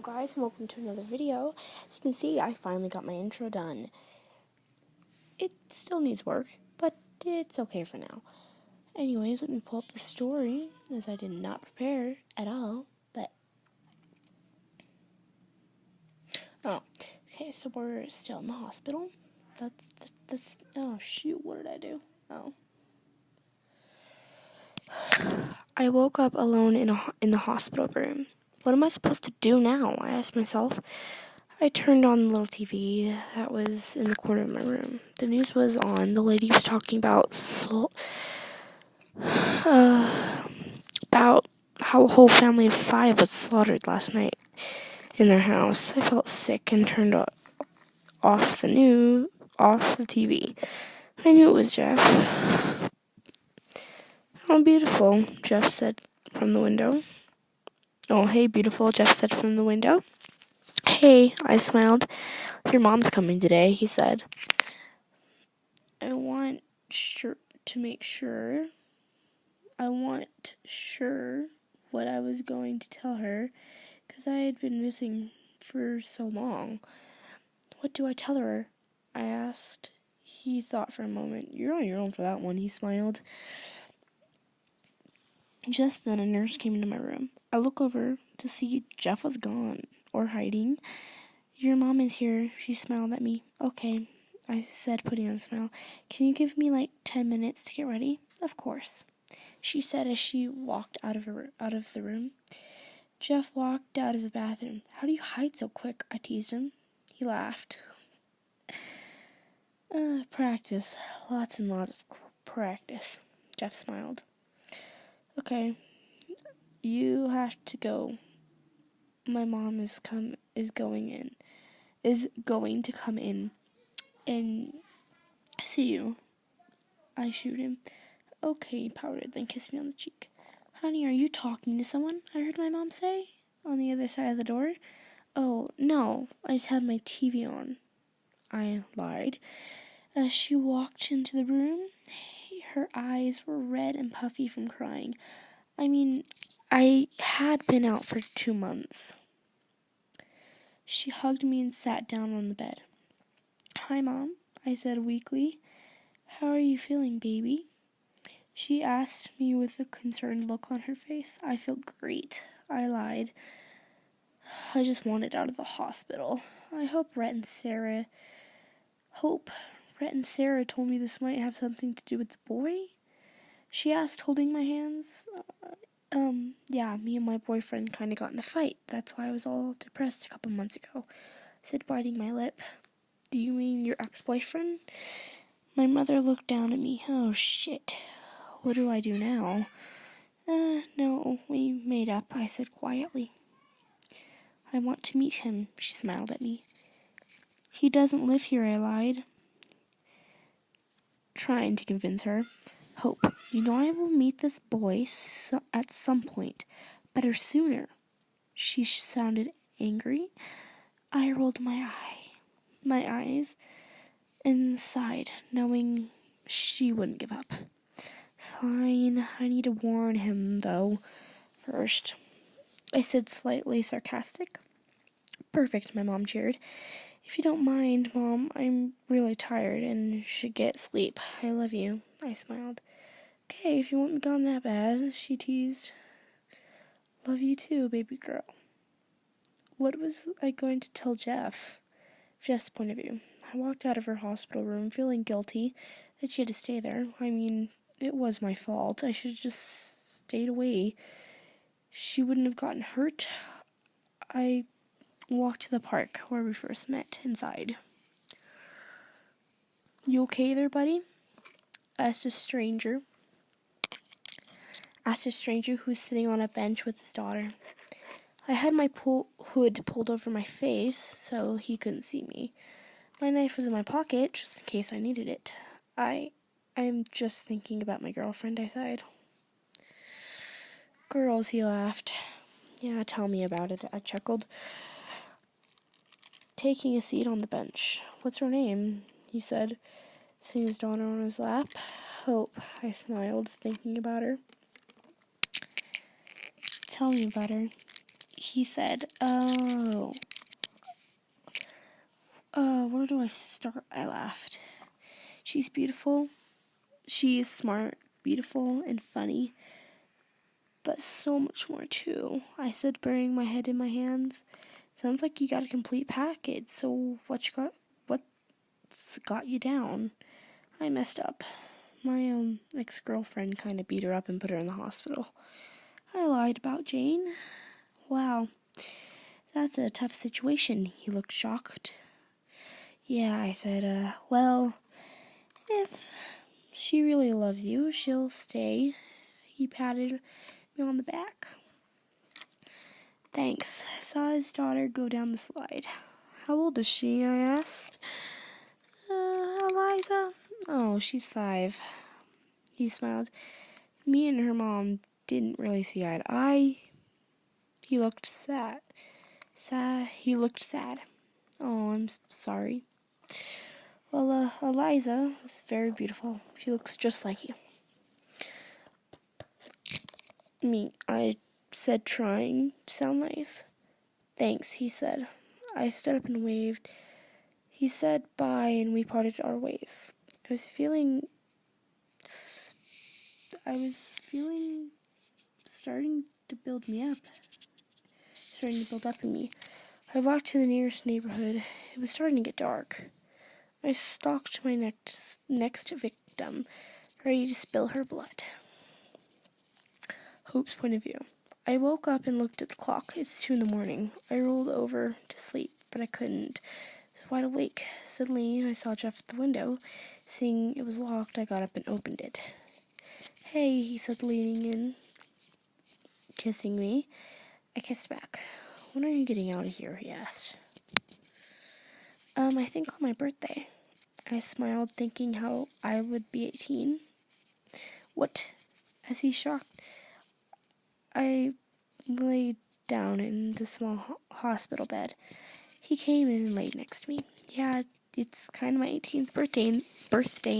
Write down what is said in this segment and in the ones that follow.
guys, and welcome to another video. As you can see, I finally got my intro done. It still needs work, but it's okay for now. Anyways, let me pull up the story, as I did not prepare at all, but... Oh, okay, so we're still in the hospital. That's oh shoot, what did I do? Oh. I woke up alone in the hospital room. What am I supposed to do now? I asked myself. I turned on the little TV that was in the corner of my room. The news was on. The lady was talking about how a whole family of 5 was slaughtered last night in their house. I felt sick and turned off the TV. I knew it was Jeff. "Oh, beautiful," Jeff said from the window. "Oh, hey, beautiful," Jeff said from the window. "Hey," I smiled. "Your mom's coming today," he said. I want sure what I was going to tell her, because I had been missing for so long. "What do I tell her?" I asked. He thought for a moment. "You're on your own for that one," he smiled. Just then a nurse came into my room. I look over to see Jeff was gone, or hiding. "Your mom is here," she smiled at me. "Okay," I said, putting on a smile. "Can you give me like 10 minutes to get ready?" "Of course," she said as she walked out of the room. Jeff walked out of the bathroom. "How do you hide so quick?" I teased him. He laughed. Practice. Lots and lots of practice." Jeff smiled. "Okay, you have to go. My mom is going to come in and see you." I shooed him. "Okay," he pouted, then kissed me on the cheek. "Honey, are you talking to someone?" I heard my mom say on the other side of the door. "Oh, no, I just had my TV on," I lied. As she walked into the room, her eyes were red and puffy from crying. I mean, I had been out for 2 months. She hugged me and sat down on the bed. "Hi, Mom," I said weakly. "How are you feeling, baby?" She asked me with a concerned look on her face. "I feel great," I lied. "I just wanted out of the hospital. I hope Rhett and Sarah told me this might have something to do with the boy?" she asked, holding my hands. Yeah, me and my boyfriend kinda got in a fight. That's why I was all depressed a couple months ago," I said, biting my lip. "Do you mean your ex-boyfriend?" My mother looked down at me. "Oh, shit. What do I do now?" No, we made up," I said quietly. "I want to meet him," she smiled at me. "He doesn't live here," I lied, trying to convince her. "Hope, you know I will meet this boy at some point. Better sooner." She sounded angry. I rolled my eyes and sighed, knowing she wouldn't give up. "Fine, I need to warn him, though, first," I said, slightly sarcastic. "Perfect," my mom cheered. "If you don't mind, Mom, I'm really tired and should get sleep. I love you," I smiled. "Okay, if you want me gone that bad," she teased. "Love you too, baby girl." What was I going to tell Jeff? Jeff's point of view. I walked out of her hospital room feeling guilty that she had to stay there. I mean, it was my fault. I should have just stayed away. She wouldn't have gotten hurt. I walked to the park where we first met, inside. "You okay there, buddy?" asked a stranger who was sitting on a bench with his daughter. I had my hood pulled over my face so he couldn't see me. My knife was in my pocket just in case I needed it. I'm just thinking about my girlfriend," I sighed. "Girls," he laughed. "Yeah, tell me about it," I chuckled, taking a seat on the bench. "What's her name?" he said, seeing his daughter on his lap. "Hope," I smiled, thinking about her. "Tell me about her." He said, where do I start? I laughed. She's beautiful. She is smart, beautiful, and funny. But so much more, too. I said, burying my head in my hands. Sounds like you got a complete package. So what's got you down? I messed up. My ex-girlfriend kind of beat her up and put her in the hospital. I lied about Jane. Wow, that's a tough situation. He looked shocked. Yeah, I said, well, if she really loves you, she'll stay. He patted me on the back. Thanks. I saw his daughter go down the slide. How old is she? I asked. Eliza? Oh, she's 5. He smiled. Me and her mom didn't really see eye to eye. He looked sad. He looked sad. Oh, I'm sorry. Well, Eliza is very beautiful. She looks just like you. I said, trying to sound nice. Thanks, he said. I stood up and waved. He said bye, and we parted our ways. I was feeling starting to build up in me. I walked to the nearest neighborhood. It was starting to get dark. I stalked my next victim, ready to spill her blood. Hope's point of view. I woke up and looked at the clock. It's 2 a.m. I rolled over to sleep, but I couldn't. I was wide awake. Suddenly, I saw Jeff at the window. Seeing it was locked, I got up and opened it. Hey, he said, leaning in, kissing me. I kissed back. When are you getting out of here? He asked. I think on my birthday. I smiled, thinking how I would be 18. What? As he shocked, I lay down in the small hospital bed. He came in and laid next to me. Yeah, it's kind of my 18th birthday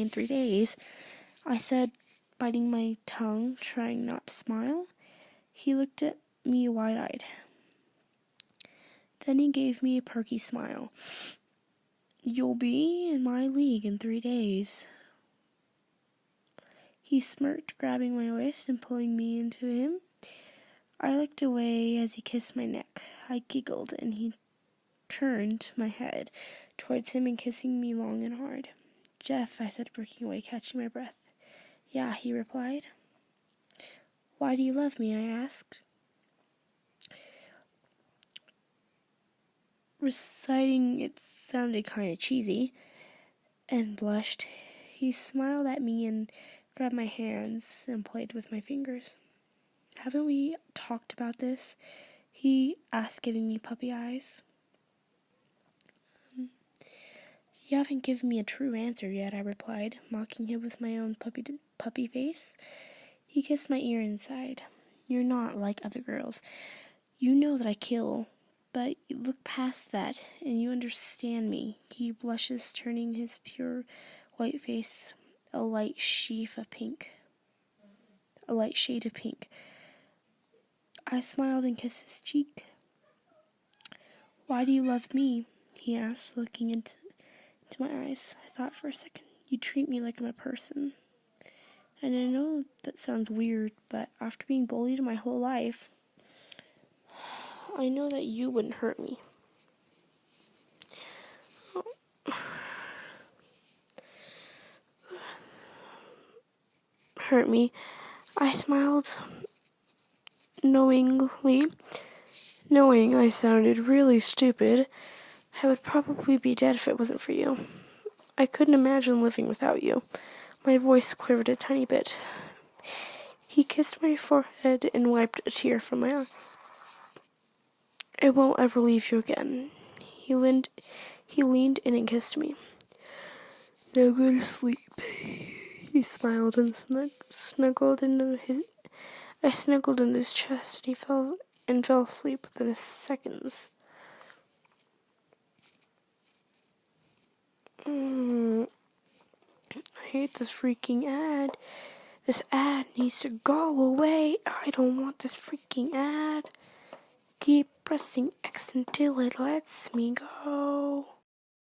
in 3 days, I said, biting my tongue, trying not to smile. He looked at me wide-eyed. Then he gave me a perky smile. You'll be in my league in 3 days. He smirked, grabbing my waist and pulling me into him. I looked away as he kissed my neck. I giggled, and he turned my head towards him and kissing me long and hard. Jeff, I said, breaking away, catching my breath. Yeah, he replied. Why do you love me? I asked. Reciting it sounded kind of cheesy, and blushed. He smiled at me and grabbed my hands and played with my fingers. Haven't we talked about this? He asked, giving me puppy eyes. You haven't given me a true answer yet, I replied, mocking him with my own puppy face. He kissed my ear and sighed. You're not like other girls. You know that I kill, but you look past that, and you understand me. He blushes, turning his pure white face a light shade of pink. I smiled and kissed his cheek. Why do you love me? He asked, looking into my eyes. I thought for a second. You treat me like I'm a person. And I know that sounds weird, but after being bullied my whole life, I know that you wouldn't hurt me. Hurt me. I smiled knowingly, knowing I sounded really stupid. I would probably be dead if it wasn't for you. I couldn't imagine living without you. My voice quivered a tiny bit. He kissed my forehead and wiped a tear from my eye. I won't ever leave you again. He leaned in and kissed me. Now go to sleep. He smiled and snuggled into his. I snuggled in his chest, and he fell asleep within seconds. I hate this freaking ad. This ad needs to go away. I don't want this freaking ad. Keep pressing X until it lets me go.